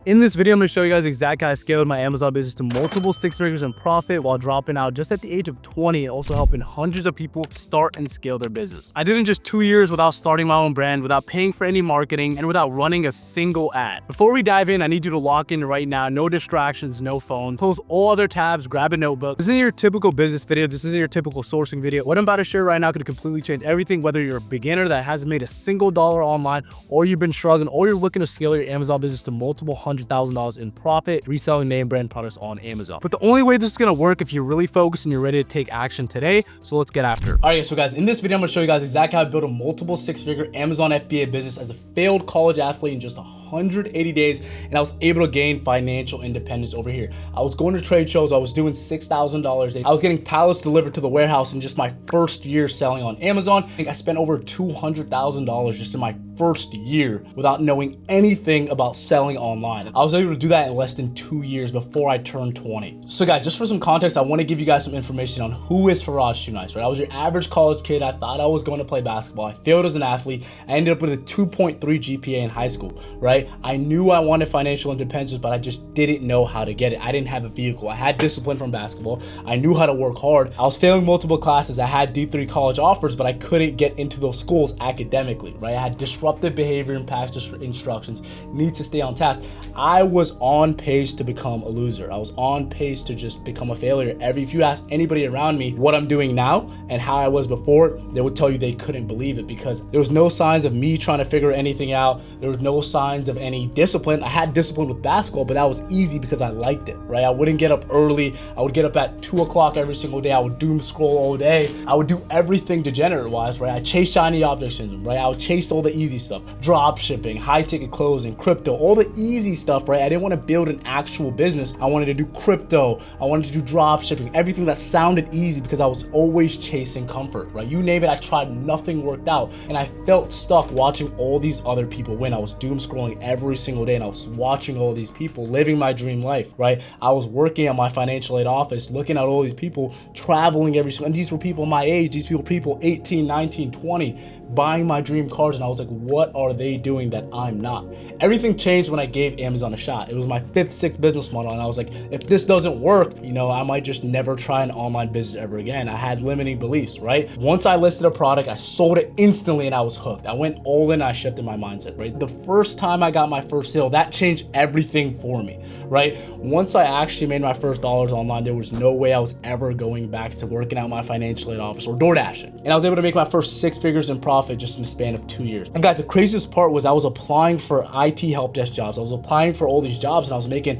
In this video, I'm going to show you guys exactly how I scaled my Amazon business to multiple six figures in profit while dropping out just at the age of 20 and also helping hundreds of people start and scale their business. I did it in just 2 years without starting my own brand, without paying for any marketing, and without running a single ad. Before we dive in, I need you to lock in right now. No distractions, no phones. Close all other tabs, grab a notebook. This isn't your typical business video. This isn't your typical sourcing video. What I'm about to share right now could completely change everything, whether you're a beginner that hasn't made a single dollar online, or you've been struggling, or you're looking to scale your Amazon business to multiple $100,000 in profit, reselling name brand products on Amazon. But the only way this is gonna work if you're really focused and you're ready to take action today. So let's get after it. All right, so guys, in this video, I'm gonna show you guys exactly how I built a multiple six-figure Amazon FBA business as a failed college athlete in just 180 days, and I was able to gain financial independence over here. I was going to trade shows, I was doing $6,000 a day. I was getting pallets delivered to the warehouse in just my first year selling on Amazon. I think I spent over $200,000 just in my first year without knowing anything about selling online. I was able to do that in less than 2 years before I turned 20. So guys, just for some context, I want to give you guys some information on who is Faraj Shunice, right? I was your average college kid. I thought I was going to play basketball. I failed as an athlete. I ended up with a 2.3 GPA in high school, right? I knew I wanted financial independence, but I just didn't know how to get it. I didn't have a vehicle. I had discipline from basketball. I knew how to work hard. I was failing multiple classes. I had D3 college offers, but I couldn't get into those schools academically, right? I had disruptive behavior and past instructions, need to stay on task. I was on pace to become a loser. I was on pace to just become a failure. If you ask anybody around me what I'm doing now and how I was before, they would tell you they couldn't believe it because there was no signs of me trying to figure anything out. There was no signs of any discipline. I had discipline with basketball, but that was easy because I liked it, right? I wouldn't get up early. I would get up at 2 o'clock every single day. I would doom scroll all day. I would do everything degenerate wise, right? I chased shiny object syndrome, right? I would chase all the easy stuff, drop shipping, high ticket closing, crypto, all the easy stuff, right? I didn't want to build an actual business. I wanted to do crypto. I wanted to do drop shipping, everything that sounded easy because I was always chasing comfort, right? You name it, I tried, nothing worked out. And I felt stuck watching all these other people win. I was doom scrolling every single day and I was watching all these people living my dream life, right? I was working at my financial aid office, looking at all these people traveling every single, and these were people my age, these people 18, 19, 20, buying my dream cars. And I was like, what are they doing that I'm not? Everything changed when I gave Amazon a shot. It was my 5th, 6th business model. And I was like, if this doesn't work, you know, I might just never try an online business ever again. I had limiting beliefs, right? Once I listed a product, I sold it instantly and I was hooked. I went all in, I shifted my mindset, right? The first time I got my first sale, that changed everything for me, right? Once I actually made my first dollars online, there was no way I was ever going back to working out my financial aid office or door dashing. And I was able to make my first 6 figures in profit just in the span of 2 years. And guys, the craziest part was I was applying for IT help desk jobs. I was applying for all these jobs and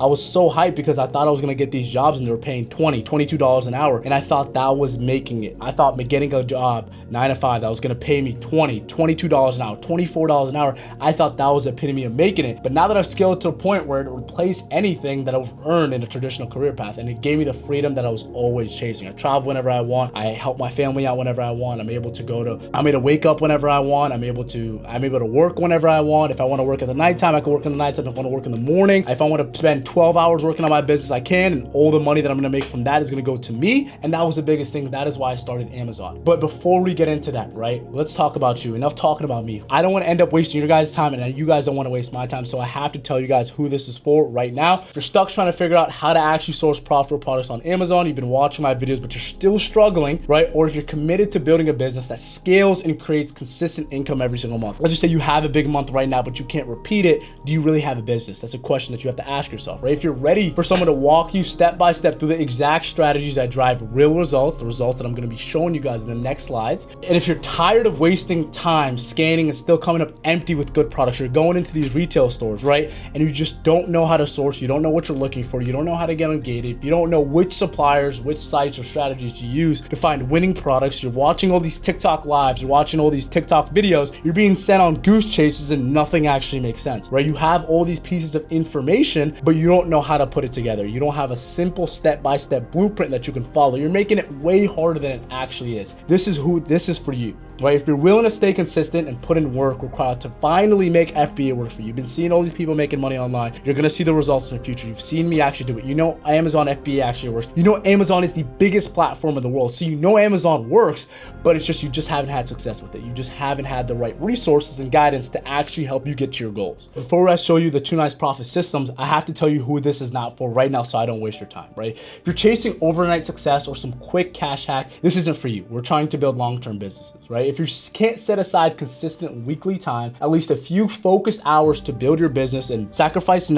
I was so hyped because I thought I was gonna get these jobs and they were paying $20, $22 an hour. And I thought that was making it. I thought getting a job 9 to 5 that was gonna pay me $20, $22 an hour, $24 an hour. I thought that was the epitome of making it. But now that I've scaled to a point where it replaced anything that I've earned in a traditional career path, and it gave me the freedom that I was always chasing. I travel whenever I want. I help my family out whenever I want. I'm able to wake up whenever I want. I'm able to work whenever I want. If I want to work at the nighttime, I can work in the nighttime. If I want to work in the morning, if I want to spend 12 hours working on my business, I can, and all the money that I'm going to make from that is going to go to me. And that was the biggest thing. That is why I started Amazon. But before we get into that, right, let's talk about you. Enough talking about me. I don't want to end up wasting your guys' time, and you guys don't want to waste my time. So I have to tell you guys who this is for right now. If you're stuck trying to figure out how to actually source profitable products on Amazon, you've been watching my videos, but you're still struggling, right? Or if you're committed to building a business that scales and creates consistent income every single month. Let's just say you have a big month right now, but you can't repeat it. Do you really have a business? That's a question that you have to ask yourself, right? If you're ready for someone to walk you step by step through the exact strategies that drive real results, the results that I'm going to be showing you guys in the next slides. And if you're tired of wasting time scanning and still coming up empty with good products, you're going into these retail stores, right? And you just don't know how to source, you don't know what you're looking for, you don't know how to get ungated, you don't know which suppliers, which sites or strategies to use to find winning products. You're watching all these TikTok lives, you're watching all these TikTok videos, you're being sent on goose chases and nothing actually makes sense, right? You have all these pieces of information, but you don't know how to put it together. You don't have a simple step-by-step blueprint that you can follow. You're making it way harder than it actually is. This is for you. right? If you're willing to stay consistent and put in work required to finally make FBA work for you, you've been seeing all these people making money online, you're gonna see the results in the future. You've seen me actually do it. You know Amazon FBA actually works. You know Amazon is the biggest platform in the world. So you know Amazon works, but it's just you just haven't had success with it. You just haven't had the right resources and guidance to actually help you get to your goals. Before I show you the 2 Nice Profit systems, I have to tell you who this is not for right now so I don't waste your time, right? If you're chasing overnight success or some quick cash hack, this isn't for you. We're trying to build long-term businesses, right? If you can't set aside consistent weekly time, at least a few focused hours to build your business and sacrifice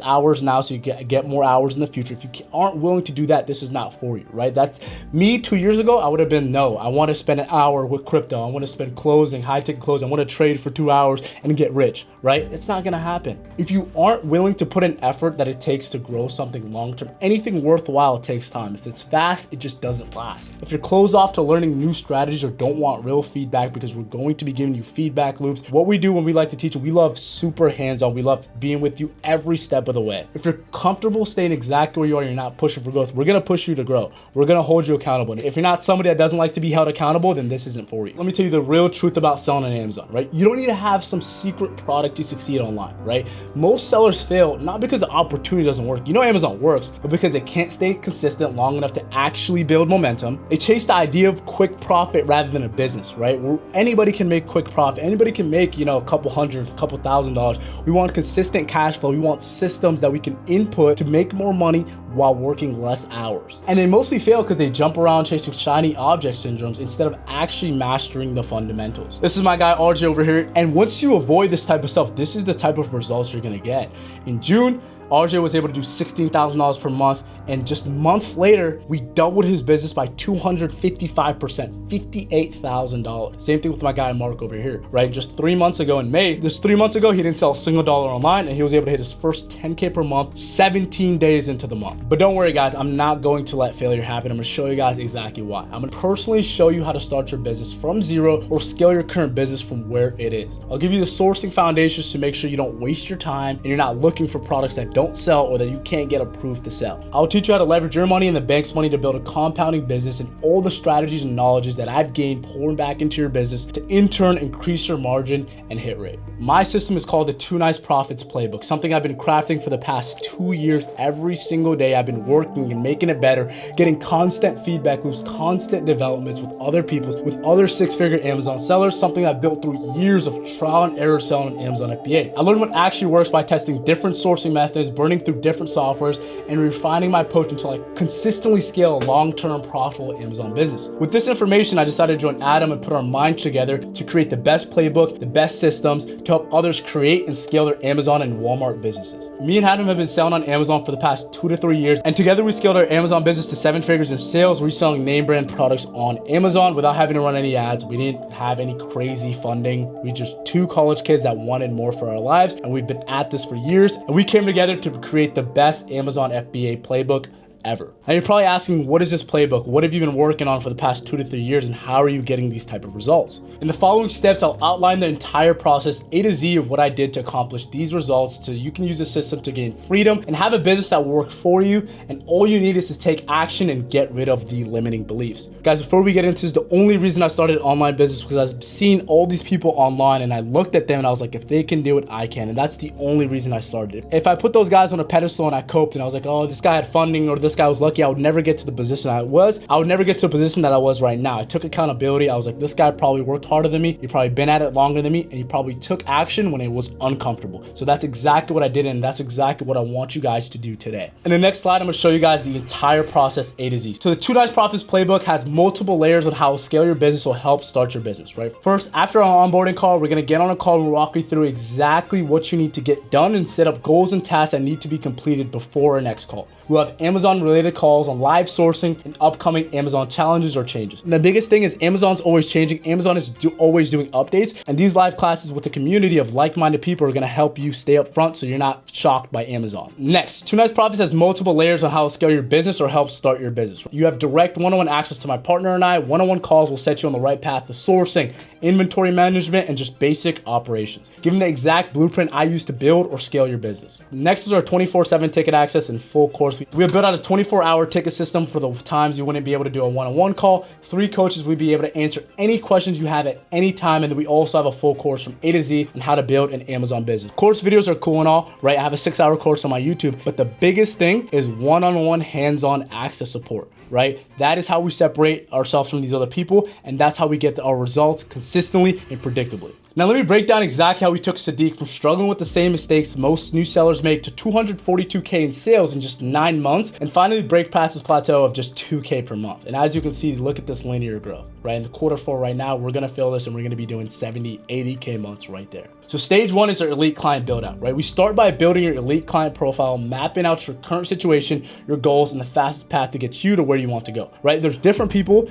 hours now so you get more hours in the future. If you aren't willing to do that, this is not for you, right? That's me 2 years ago. I would have been, no, I want to spend an hour with crypto. I want to spend closing, high-ticket closing. I want to trade for 2 hours and get rich, right? It's not going to happen. If you aren't willing to put in effort that it takes to grow something long-term, anything worthwhile takes time. If it's fast, it just doesn't last. If you're closed off to learning new strategies or don't want real feedback, because we're going to be giving you feedback loops, what we do when we like to teach, we love super hands-on. We love being with you every step of the way. If you're comfortable staying exactly where you are, you're not pushing for growth, we're going to push you to grow. We're going to hold you accountable. And if you're not somebody that doesn't like to be held accountable, then this isn't for you. Let me tell you the real truth about selling on Amazon, right? You don't need to have some secret product to succeed online, right? Most sellers fail not because the opportunity doesn't work. You know Amazon works, but because they can't stay consistent long enough to actually build momentum. They chase the idea of quick profit rather than a business, right? Where anybody can make quick profit. Anybody can make, a couple hundred, a couple $1,000s. We want consistent cash flow. We want systems that we can input to make more money while working less hours. And they mostly fail because they jump around chasing shiny object syndromes instead of actually mastering the fundamentals. This is my guy RJ over here. And once you avoid this type of stuff, this is the type of results you're gonna get. In June, RJ was able to do $16,000 per month, and just a month later, we doubled his business by 255%, $58,000. Same thing with my guy Mark over here, right? Just 3 months ago in May, just 3 months ago, he didn't sell a single dollar online, and he was able to hit his first 10K per month, 17 days into the month. But don't worry, guys, I'm not going to let failure happen. I'm gonna show you guys exactly why. I'm gonna personally show you how to start your business from zero or scale your current business from where it is. I'll give you the sourcing foundations to make sure you don't waste your time and you're not looking for products that don't sell or that you can't get approved to sell. I'll teach you how to leverage your money and the bank's money to build a compounding business and all the strategies and knowledges that I've gained pouring back into your business to in turn increase your margin and hit rate. My system is called the 2 Nice Profits Playbook, something I've been crafting for the past 2 years. Every single day I've been working and making it better, getting constant feedback loops, constant developments with other people, with other 6-figure Amazon sellers, something I built through years of trial and error selling on Amazon FBA. I learned what actually works by testing different sourcing methods, burning through different softwares, and refining my approach until I consistently scale a long-term profitable Amazon business. With this information, I decided to join Adam and put our minds together to create the best playbook, the best systems to help others create and scale their Amazon and Walmart businesses. Me and Adam have been selling on Amazon for the past 2 to 3 years, and together we scaled our Amazon business to 7 figures in sales, reselling name brand products on Amazon without having to run any ads. We didn't have any crazy funding. We just 2 college kids that wanted more for our lives, and we've been at this for years, and we came together to create the best Amazon FBA playbook ever. Now you're probably asking, what is this playbook? What have you been working on for the past 2 to 3 years, and how are you getting these type of results? In the following steps, I'll outline the entire process A to Z of what I did to accomplish these results so you can use the system to gain freedom and have a business that will work for you, and all you need is to take action and get rid of the limiting beliefs. Guys, before we get into this, the only reason I started an online business was because I've seen all these people online and I looked at them and I was like, if they can do it, I can. And that's the only reason I started. If I put those guys on a pedestal and I coped and I was like, oh, this guy had funding or this guy was lucky, I would never get to the position I was. I would never get to a position that I was right now. I took accountability. I was like, this guy probably worked harder than me. He probably been at it longer than me, and he probably took action when it was uncomfortable. So that's exactly what I did, and that's exactly what I want you guys to do today. In the next slide, I'm gonna show you guys the entire process A to Z. So the 2 Nice Profits Playbook has multiple layers on how to scale your business or help start your business, right? First, after our onboarding call, we're gonna get on a call and walk you through exactly what you need to get done and set up goals and tasks that need to be completed before our next call. We'll have Amazon related calls on live sourcing and upcoming Amazon challenges or changes. And the biggest thing is Amazon's always changing. Amazon is always doing updates, and these live classes with a community of like-minded people are gonna help you stay up front so you're not shocked by Amazon. Next, 2 Nice Profits has multiple layers on how to scale your business or help start your business. You have direct one-on-one access to my partner and I. One-on-one calls will set you on the right path to sourcing, inventory management, and just basic operations, giving the exact blueprint I use to build or scale your business. Next is our 24/7 ticket access and full course. We have built out a 24-hour ticket system for the times you wouldn't be able to do a one-on-one call. 3 coaches, we'd be able to answer any questions you have at any time. And then we also have a full course from A to Z on how to build an Amazon business. Course videos are cool and all, right? I have a 6-hour course on my YouTube, but the biggest thing is one-on-one hands-on access support, right? That is how we separate ourselves from these other people. And that's how we get our results consistently and predictably. Now let me break down exactly how we took Sadiq from struggling with the same mistakes most new sellers make to 242K in sales in just 9 months, and finally break past this plateau of just 2K per month. And as you can see, look at this linear growth, right? In the Q4 right now, we're gonna fill this and we're gonna be doing 70, 80K months right there. So stage 1 is our elite client build out, right? We start by building your elite client profile, mapping out your current situation, your goals, and the fastest path to get you to where you want to go, right? There's different people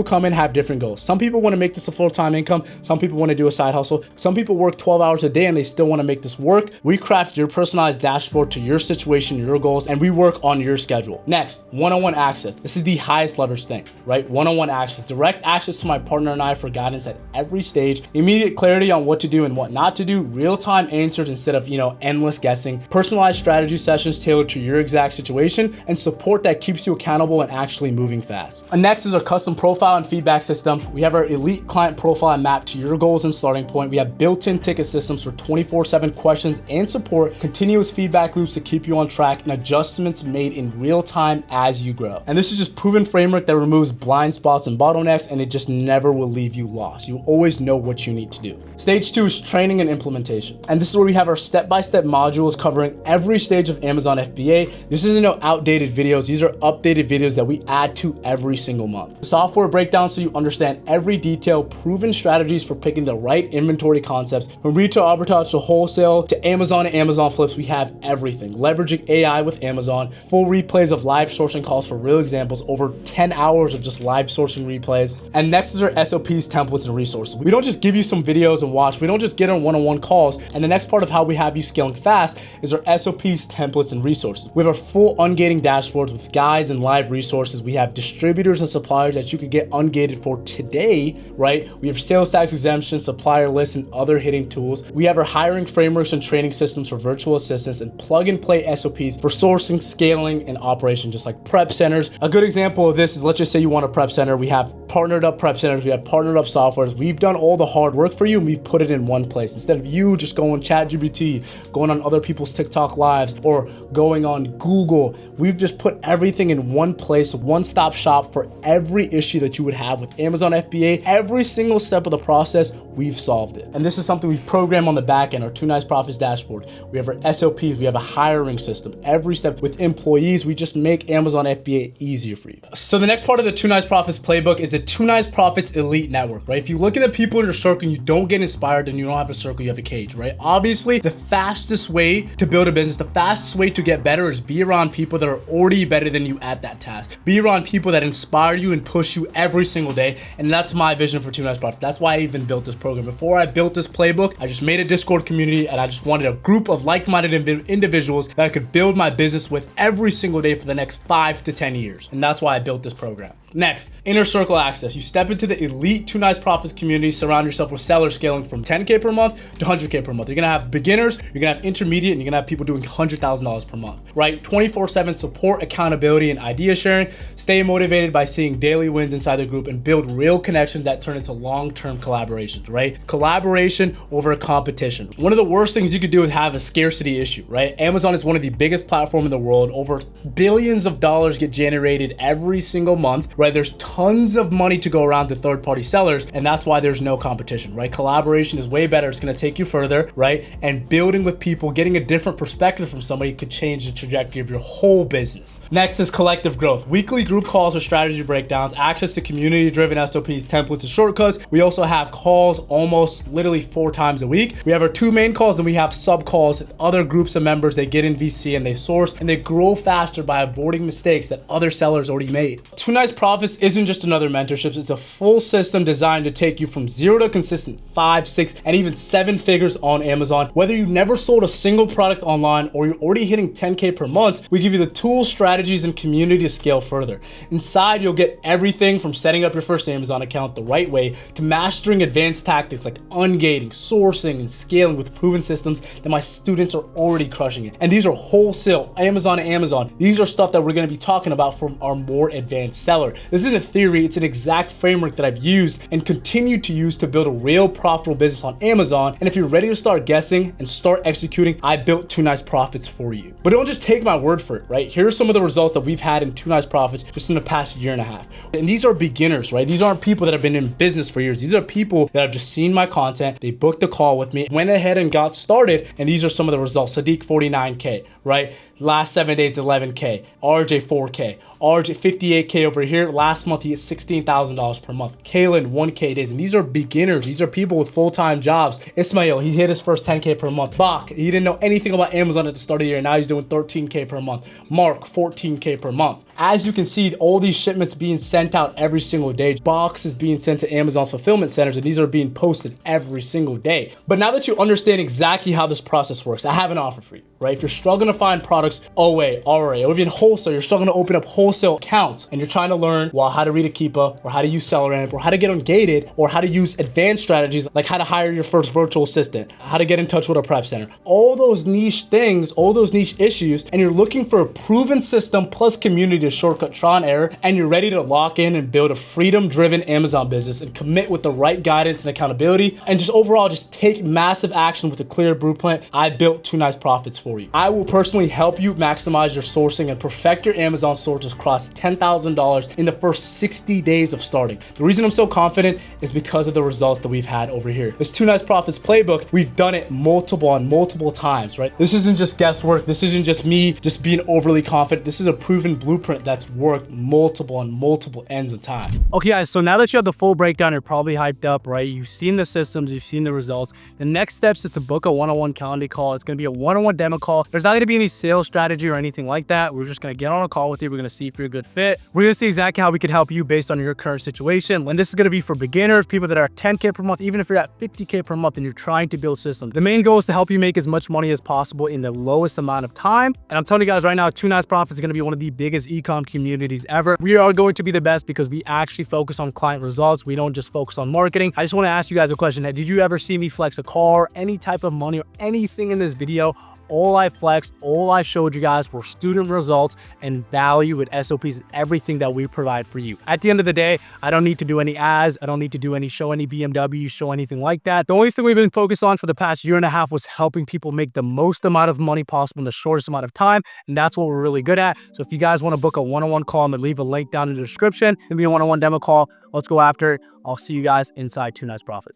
come in, have different goals. Some people want to make this a full-time income. Some people want to do a side hustle. Some people work 12 hours a day and they still want to make this work. We craft your personalized dashboard to your situation, your goals, and we work on your schedule. Next, one-on-one access. This is the highest leverage thing, right? One-on-one access, direct access to my partner and I for guidance at every stage, immediate clarity on what to do and what not to do, real-time answers instead of, endless guessing, personalized strategy sessions tailored to your exact situation, and support that keeps you accountable and actually moving fast. And next is our custom profile and feedback system. We have our elite client profile mapped to your goals and starting point. We have built-in ticket systems for 24/7 questions and support, continuous feedback loops to keep you on track, and adjustments made in real time as you grow. And this is just proven framework that removes blind spots and bottlenecks, and it just never will leave you lost. You always know what you need to do. Stage 2 is training and implementation. And this is where we have our step-by-step modules covering every stage of Amazon FBA. This isn't no outdated videos. These are updated videos that we add to every single month. Software breakdown so you understand every detail, proven strategies for picking the right inventory concepts. From retail arbitrage to wholesale to Amazon and Amazon flips, we have everything. Leveraging AI with Amazon, full replays of live sourcing calls for real examples, over 10 hours of just live sourcing replays. And next is our SOPs, templates, and resources. We don't just give you some videos and watch. We don't just get on one-on-one calls. And the next part of how we have you scaling fast is our SOPs, templates, and resources. We have our full ungating dashboards with guides and live resources. We have distributors and suppliers that you could get ungated for today, right? We have sales tax exemption, supplier lists, and other hitting tools. We have our hiring frameworks and training systems for virtual assistants and plug and play SOPs for sourcing, scaling, and operation, just like prep centers. A good example of this is, let's just say you want a prep center. We have partnered up prep centers. We have partnered up softwares. We've done all the hard work for you and we've put it in one place. Instead of you just going ChatGPT, going on other people's TikTok lives, or going on Google, we've just put everything in one place, one-stop shop for every issue that you would have with Amazon FBA. Every single step of the process, we've solved it. And this is something we've programmed on the back end, our 2 Nice Profits dashboard. We have our SOPs, we have a hiring system. Every step with employees, we just make Amazon FBA easier for you. So the next part of the 2 Nice Profits playbook is the 2 Nice Profits Elite Network, right? If you look at the people in your circle and you don't get inspired, then you don't have a circle, you have a cage, right? Obviously, the fastest way to build a business, the fastest way to get better is be around people that are already better than you at that task. Be around people that inspire you and push you every single day. And that's my vision for 2 Nice Profits. That's why I even built this program. Before I built this playbook, I just made a Discord community and I just wanted a group of like-minded individuals that I could build my business with every single day for the next 5 to 10 years. And that's why I built this program. Next, inner circle access. You step into the elite 2 Nice Profits community, surround yourself with sellers scaling from 10K per month to 100K per month. You're gonna have beginners, you're gonna have intermediate, and you're gonna have people doing $100,000 per month, right? 24/7 support, accountability, and idea sharing. Stay motivated by seeing daily wins inside the group and build real connections that turn into long-term collaborations, right? Collaboration over competition. One of the worst things you could do is have a scarcity issue, right? Amazon is one of the biggest platforms in the world. Over billions of dollars get generated every single month, right? There's tons of money to go around to third-party sellers, and that's why there's no competition, right? Collaboration is way better. It's gonna take you further, right? And building with people, getting a different perspective from somebody could change the trajectory of your whole business. Next is collective growth. Weekly group calls or strategy breakdowns, access to community-driven SOPs, templates, and shortcuts. We also have calls almost literally 4 times a week. We have our 2 main calls, and we have sub calls. Other groups of members, they get in VC and they source and they grow faster by avoiding mistakes that other sellers already made. 2 Nice Profits isn't just another mentorship. It's a full system designed to take you from zero to consistent 5, 6, and even 7 figures on Amazon. Whether you never sold a single product online or you're already hitting 10K per month, we give you the tools, strategies, and community to scale further. Inside, you'll get everything from setting up your first Amazon account the right way to mastering advanced tactics like ungating, sourcing, and scaling with proven systems that my students are already crushing it. And these are wholesale, Amazon to Amazon. These are stuff that we're gonna be talking about from our more advanced seller. This isn't a theory, it's an exact framework that I've used and continue to use to build a real profitable business on Amazon. And if you're ready to start guessing and start executing, I built 2 Nice Profits for you. But don't just take my word for it, right? Here are some of the results that we've had in 2 Nice Profits just in the past year and a half. And these are beginners, right? These aren't people that have been in business for years. These are people that have just seen my content. They booked a call with me, went ahead and got started. And these are some of the results. Sadiq, 49K, right? Last 7 days, 11K. RJ, 4K. RJ, 58K over here. Last month, he hit $16,000 per month. Kalen, 1K days. And these are beginners. These are people with full-time jobs. Ismail, he hit his first 10K per month. Bach, he didn't know anything about Amazon at the start of the year. Now he's doing 13K per month. Mark, 14K per month. As you can see, all these shipments being sent out every single day. Boxes being sent to Amazon's fulfillment centers, and these are being posted every single day. But now that you understand exactly how this process works, I have an offer for you, right? If you're struggling to find products OA, RA, or even wholesale, you're struggling to open up wholesale accounts, and you're trying to learn, well, how to read a Keepa, or how to use SellerAmp, or how to get ungated, or how to use advanced strategies, like how to hire your first virtual assistant, how to get in touch with a prep center. All those niche things, all those niche issues, and you're looking for a proven system plus community to shortcut trial and error, and you're ready to lock in and build a freedom-driven Amazon business and commit with the right guidance and accountability, and just overall just take massive action with a clear blueprint, I built 2 Nice Profits for you. I will personally help you maximize your sourcing and perfect your Amazon sources across $10,000 in the first 60 days of starting. The reason I'm so confident is because of the results that we've had over here. This 2 Nice Profits playbook, we've done it multiple times, right? This isn't just guesswork. This isn't just me just being overly confident. This is a proven blueprint that's worked on multiple ends of time. Okay, guys, so now that you have the full breakdown, you're probably hyped up, right? You've seen the systems, you've seen the results. The next steps is to book a one-on-one calendar call. It's going to be a one-on-one demo call. There's not going to be any sales strategy or anything like that. We're just going to get on a call with you. We're going to see if you're a good fit. We're going to see exactly how we could help you based on your current situation. And this is going to be for beginners, people that are 10K per month, even if you're at 50K per month and you're trying to build systems. The main goal is to help you make as much money as possible in the lowest amount of time. And I'm telling you guys right now, 2 Nice Profits is going to be one of the biggest e-com communities ever. We are going to be the best because we actually focus on client results. We don't just focus on marketing. I just want to ask you guys a question. Did you ever see me flex a car, any type of money, or anything in this video? All I flexed, all I showed you guys were student results and value with SOPs and everything that we provide for you. At the end of the day, I don't need to do any ads. I don't need to do any show any BMW, show anything like that. The only thing we've been focused on for the past year and a half was helping people make the most amount of money possible in the shortest amount of time. And that's what we're really good at. So if you guys want to book a one-on-one call, I'm going to leave a link down in the description. It'll be a one-on-one demo call. Let's go after it. I'll see you guys inside 2 Nice Profits.